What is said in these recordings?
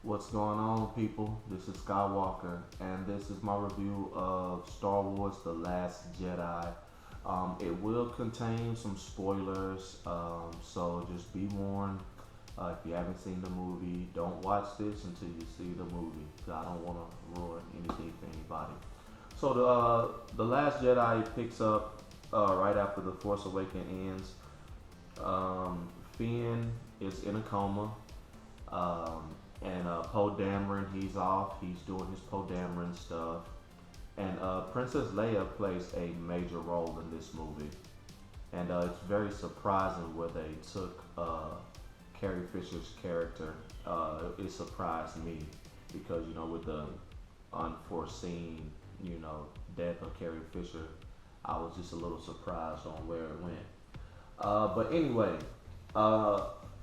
What's going on, people? This is Skywalker, and this is my review of Star Wars The Last Jedi. It will contain some spoilers, so just be warned. If you haven't seen the movie, don't watch this until you see the movie, because I don't want to ruin anything for anybody. So, the Last Jedi picks up right after The Force Awakens ends. Finn is in a coma. And Poe Dameron, he's off. He's doing his Poe Dameron stuff. And Princess Leia plays a major role in this movie. And it's very surprising where they took Carrie Fisher's character. It surprised me because, with the unforeseen, death of Carrie Fisher, I was just a little surprised on where it went. But anyway,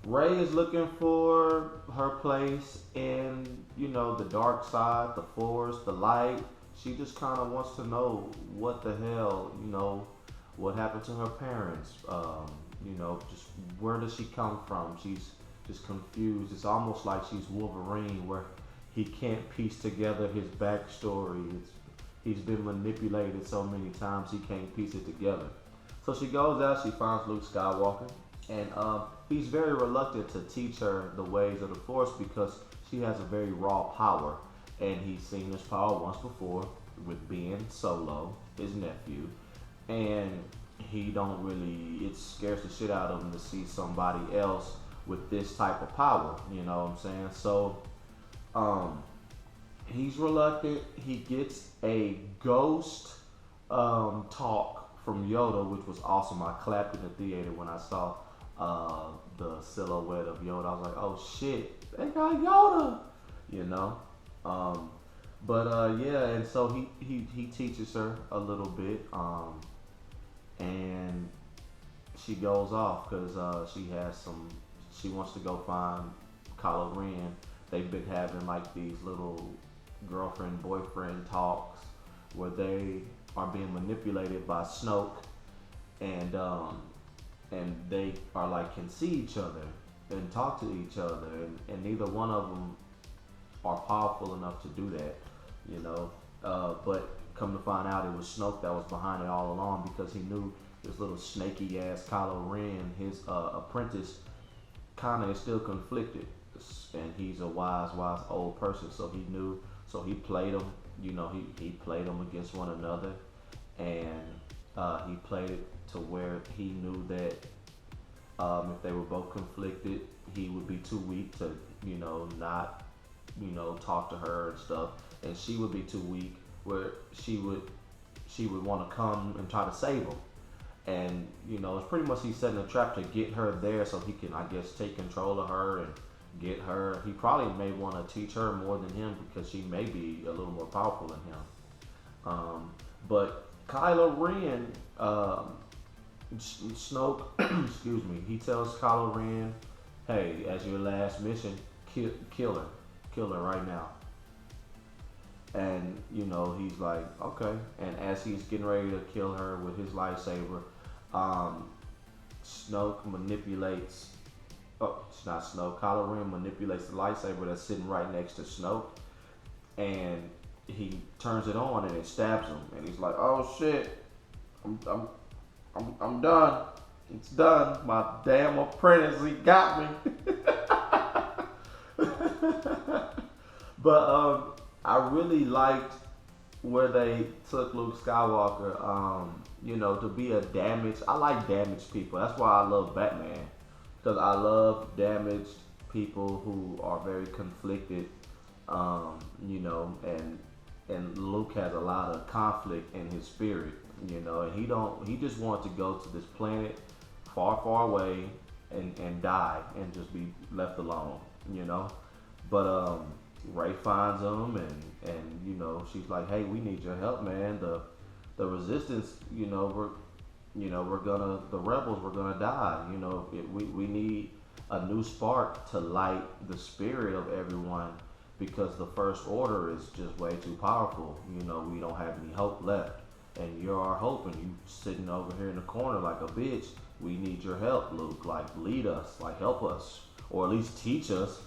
Ray is looking for her place in, the dark side, the force, the light. She just kind of wants to know what the hell, what happened to her parents. Just where does she come from? She's just confused. It's almost like she's Wolverine, where he can't piece together his backstory. He's been manipulated so many times he can't piece it together. So she goes out, she finds Luke Skywalker, and he's very reluctant to teach her the ways of the Force because she has a very raw power, and he's seen this power once before with being Solo, his nephew, and he don't really. It scares the shit out of him to see somebody else with this type of power. You know what I'm saying? So, he's reluctant. He gets a ghost talk from Yoda, which was awesome. I clapped in the theater when I saw the silhouette of Yoda. I was like, oh shit, they got Yoda, you know. Yeah, and so he teaches her a little bit, and she goes off because she wants to go find Kylo Ren. They've been having like these little girlfriend boyfriend talks where they are being manipulated by Snoke, and they are like can see each other and talk to each other, and neither one of them are powerful enough to do that, but come to find out it was Snoke that was behind it all along because he knew this little snaky ass Kylo Ren, his apprentice, kind of is still conflicted, and he's a wise old person, so he knew, so he played them, he played them against one another, and he played it to where he knew that if they were both conflicted, he would be too weak to, not, talk to her and stuff, and she would be too weak where she would want to come and try to save him. And, it's pretty much he's setting a trap to get her there so he can, I guess, take control of her and get her. He probably may want to teach her more than him because she may be a little more powerful than him. But Kylo Ren, Snoke, excuse me, he tells Kylo Ren, hey, as your last mission, kill her right now. And, he's like, okay. And as he's getting ready to kill her with his lightsaber, Snoke manipulates, it's not Snoke, Kylo Ren manipulates the lightsaber that's sitting right next to Snoke, and he turns it on and it stabs him, and he's like, oh shit, I'm done. It's done. My damn apprentice, he got me. But I really liked where they took Luke Skywalker. To be a damaged. I like damaged people. That's why I love Batman, because I love damaged people who are very conflicted. And Luke has a lot of conflict in his spirit. And he just wanted to go to this planet far away and die and just be left alone, But Ray finds him and she's like, hey, we need your help, man. The resistance, the rebels were gonna die. We need a new spark to light the spirit of everyone because the First Order is just way too powerful. We don't have any hope left. And you're our hope, and you sitting over here in the corner like a bitch. We need your help, Luke. Like, lead us, like, help us, or at least teach us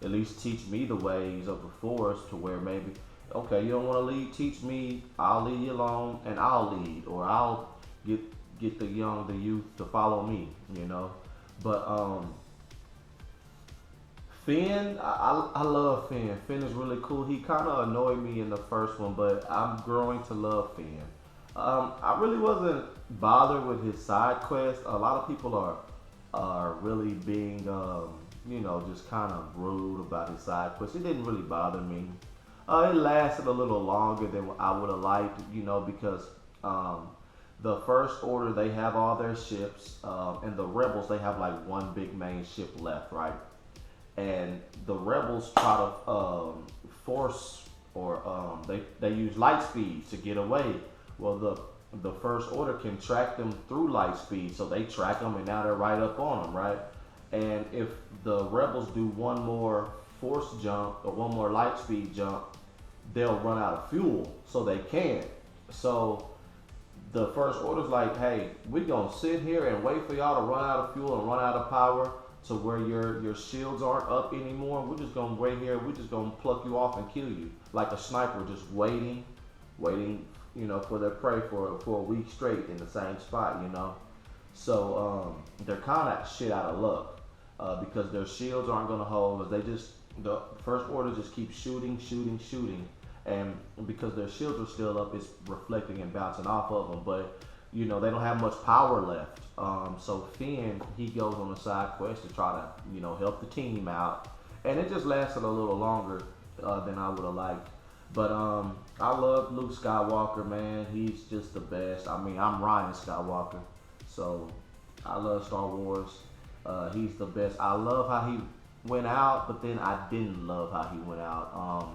at least teach me the ways of the Force to where maybe, okay, you don't want to lead, teach me. I'll leave you alone, and I'll lead, or I'll get the youth to follow me. You know, but Finn, I love Finn. Finn is really cool. He kind of annoyed me in the first one, but I'm growing to love Finn. I really wasn't bothered with his side quest. A lot of people are really being, just kind of rude about his side quest. It didn't really bother me. It lasted a little longer than I would have liked, because the First Order, they have all their ships, and the Rebels, they have like one big main ship left, right? And the rebels try to force, or they use light speed to get away. Well, the First Order can track them through light speed, so they track them, and now they're right up on them, right? And if the rebels do one more force jump or one more light speed jump, they'll run out of fuel, so they can't. So the First Order's like, hey, we're gonna sit here and wait for y'all to run out of fuel and run out of power to where your shields aren't up anymore. We're just gonna wait here. We're just gonna pluck you off and kill you like a sniper, just waiting, for their prey for a week straight in the same spot. So they're kind of shit out of luck because their shields aren't gonna hold. The First Order just keeps shooting, and because their shields are still up, it's reflecting and bouncing off of them. But they don't have much power left. So Finn, he goes on a side quest to try to, help the team out. And it just lasted a little longer than I would have liked. But I love Luke Skywalker, man. He's just the best. I mean, I'm Ryan Skywalker. So I love Star Wars. He's the best. I love how he went out, but then I didn't love how he went out.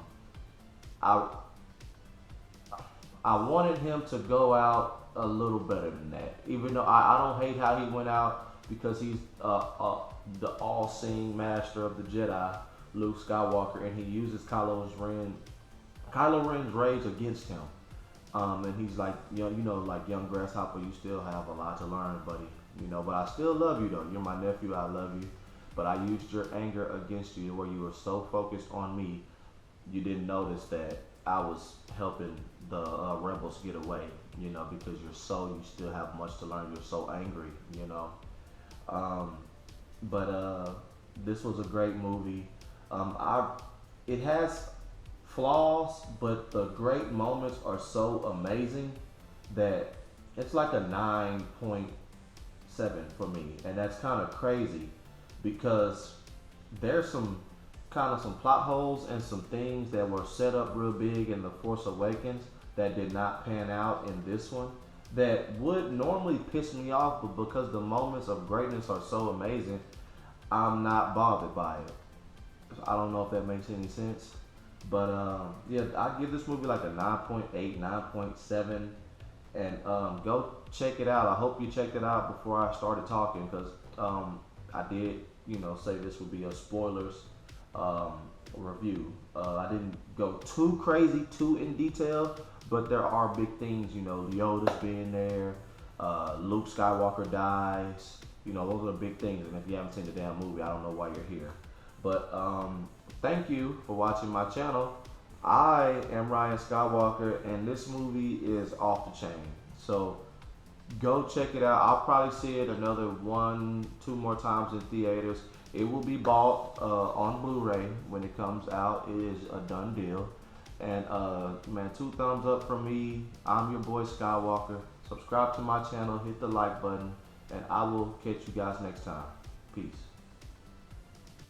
I wanted him to go out a little better than that. Even though I don't hate how he went out, because he's the all-seeing master of the Jedi, Luke Skywalker, and he uses Kylo Ren's rage against him. And he's like, like young grasshopper, you still have a lot to learn, buddy. But I still love you though. You're my nephew. I love you. But I used your anger against you, where you were so focused on me, you didn't notice that I was helping the rebels get away, because you still have much to learn. You're so angry, But this was a great movie. It has flaws, but the great moments are so amazing that it's like a 9.7 for me, and that's kind of crazy because there's some plot holes and some things that were set up real big in The Force Awakens that did not pan out in this one, that would normally piss me off, but because the moments of greatness are so amazing, I'm not bothered by it. I don't know if that makes any sense, but yeah, I give this movie like a 9.8, 9.7, and go check it out. I hope you checked it out before I started talking, because I did, say this would be a spoilers review. I didn't go too crazy, too in detail, but there are big things, Yoda's being there, Luke Skywalker dies, those are the big things. And if you haven't seen the damn movie, I don't know why you're here. But thank you for watching my channel. I am Ryan Skywalker, and this movie is off the chain. So go check it out. I'll probably see it another 1-2 more times in theaters. It will be bought on Blu-ray when it comes out. It is a done deal. And man, 2 thumbs up from me. I'm your boy Skywalker. Subscribe to my channel, hit the like button, and I will catch you guys next time. Peace.